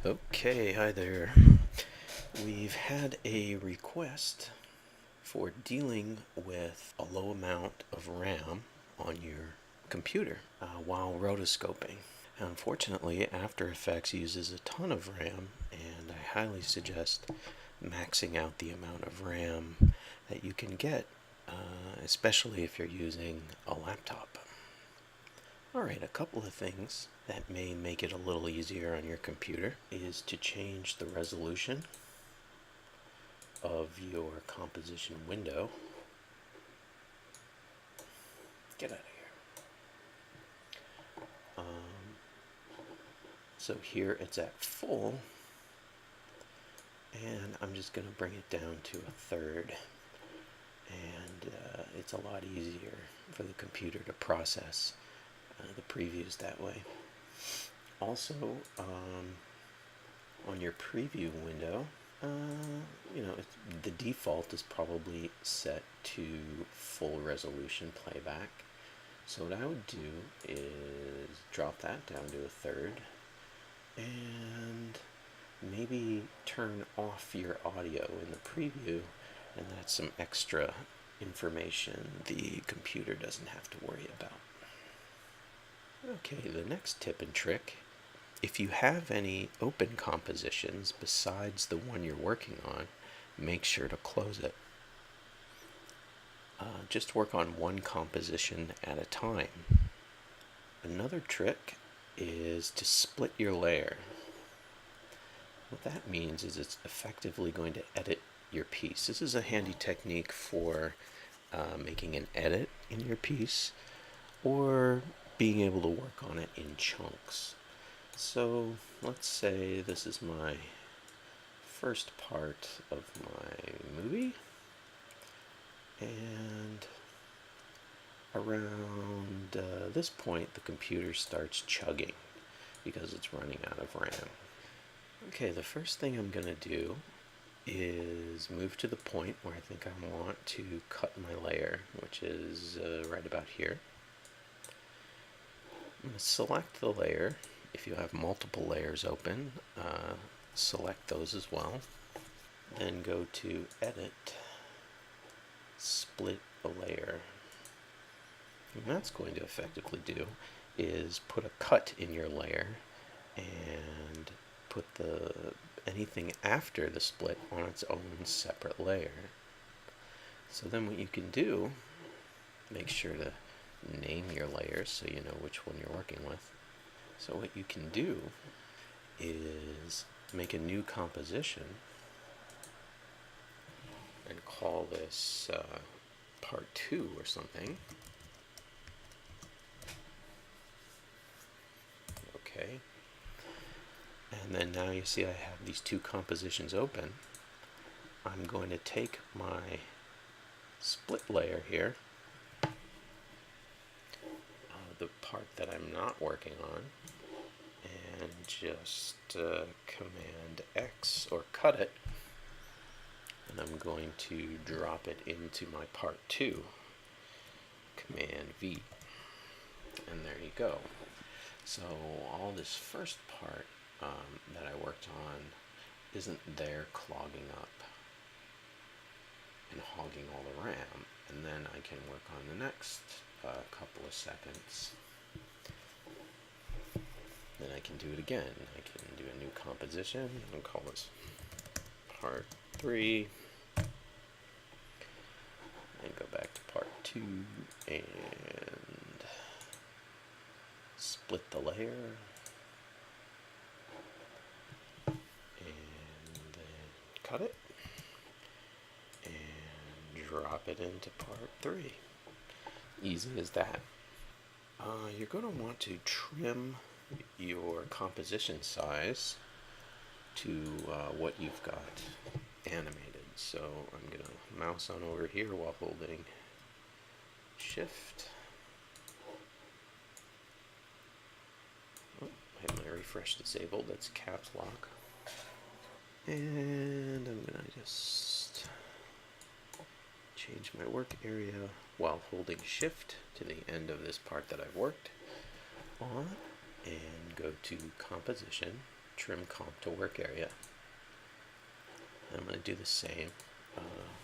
Okay, hi there. We've had a request for dealing with a low amount of RAM on your computer while rotoscoping. Unfortunately, After Effects uses a ton of RAM, and I highly suggest maxing out the amount of RAM that you can get, especially if you're using a laptop. Alright, a couple of things that may make it a little easier on your computer is to change the resolution of your composition window. Get out of here. So here it's at full, and I'm just going to bring it down to a third, and it's a lot easier for the computer to process the previews that way. Also, on your preview window, the default is probably set to full resolution playback. So what I would do is drop that down to a third and maybe turn off your audio in the preview, and that's some extra information the computer doesn't have to worry about. Okay, the next tip and trick: if you have any open compositions besides the one you're working on, make sure to close it. Just work on one composition at a time. Another trick is to split your layer. What that means is it's effectively going to edit your piece. This is a handy technique for making an edit in your piece or being able to work on it in chunks. So let's say this is my first part of my movie, and around this point the computer starts chugging because it's running out of RAM. Okay, the first thing I'm going to do is move to the point where I think I want to cut my layer, which is right about here. I'm going to select the layer. If you have multiple layers open, select those as well. Then go to Edit, Split a Layer. And what that's going to effectively do is put a cut in your layer and put anything after the split on its own separate layer. So then what you can do, make sure to name your layers so you know which one you're working with. So what you can do is make a new composition and call this part 2 or something. Okay. And then now you see I have these two compositions open. I'm going to take my split layer here, the part that I'm not working on, and just Command X or cut it, and I'm going to drop it into my part 2, Command V, and there you go. So all this first part that I worked on isn't there clogging up and hogging all the RAM, and then I can work on the next couple of seconds. Then I can do it again. I can do a new composition and call this part 3, and go back to part 2 and split the layer, and then cut it and drop it into part 3. Easy as that. You're going to want to trim your composition size to what you've got animated. So I'm going to mouse on over here while holding Shift. Oh, I have my refresh disabled, that's caps lock. And I'm going to just change my work area while holding Shift to the end of this part that I've worked on, and go to Composition, trim comp to work area. And I'm going to do the same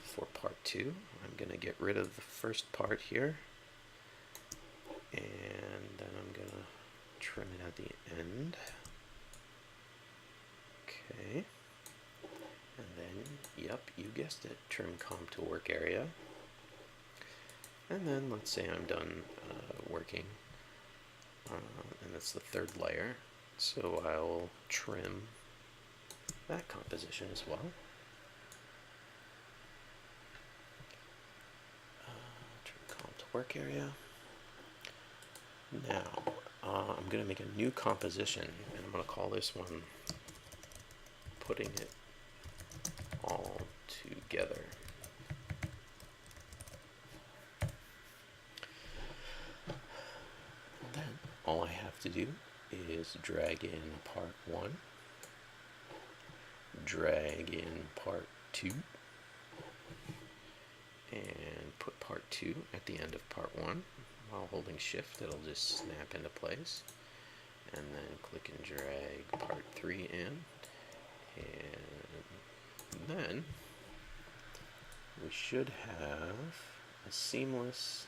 for part 2. I'm going to get rid of the first part here, and then I'm going to trim it at the end. Okay. And then, yep, you guessed it, trim comp to work area. And then let's say I'm done working, and it's the third layer, so I'll trim that composition as well. Trim comp to work area. Now, I'm going to make a new composition, and I'm going to call this one Putting It All Together. Then all I have to do is drag in part 1, drag in part 2, and put part 2 at the end of part 1. While holding shift, it'll just snap into place, and then click and drag part 3 in, and then we should have a seamless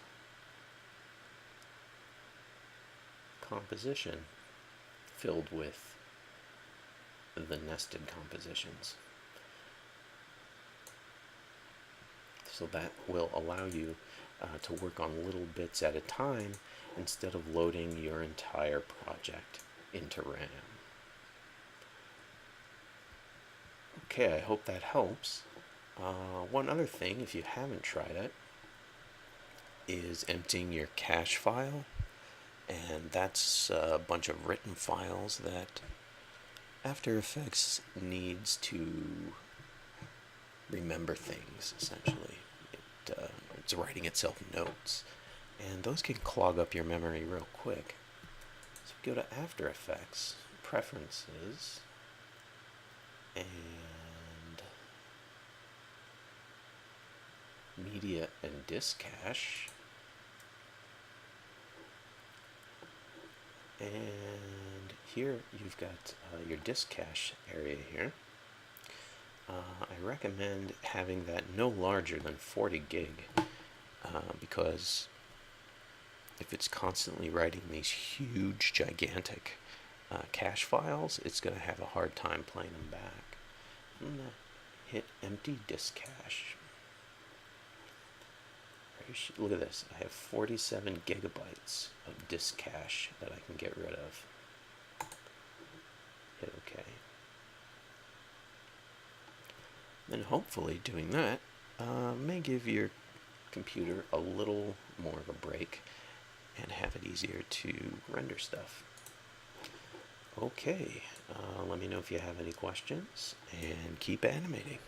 composition filled with the nested compositions. So that will allow you to work on little bits at a time instead of loading your entire project into RAM. Okay, I hope that helps. One other thing, if you haven't tried it, is emptying your cache file, and that's a bunch of written files that After Effects needs to remember things, essentially. It's writing itself notes, and those can clog up your memory real quick. So go to After Effects, Preferences, and Media and Disk Cache, and here you've got your disk cache area here. I recommend having that no larger than 40 gig because if it's constantly writing these huge, gigantic cache files, it's going to have a hard time playing them back. I'm going to hit Empty Disk Cache. Look at this. I have 47 gigabytes of disk cache that I can get rid of. Hit OK. Then hopefully doing that may give your computer a little more of a break and have it easier to render stuff. Okay, let me know if you have any questions, and keep animating.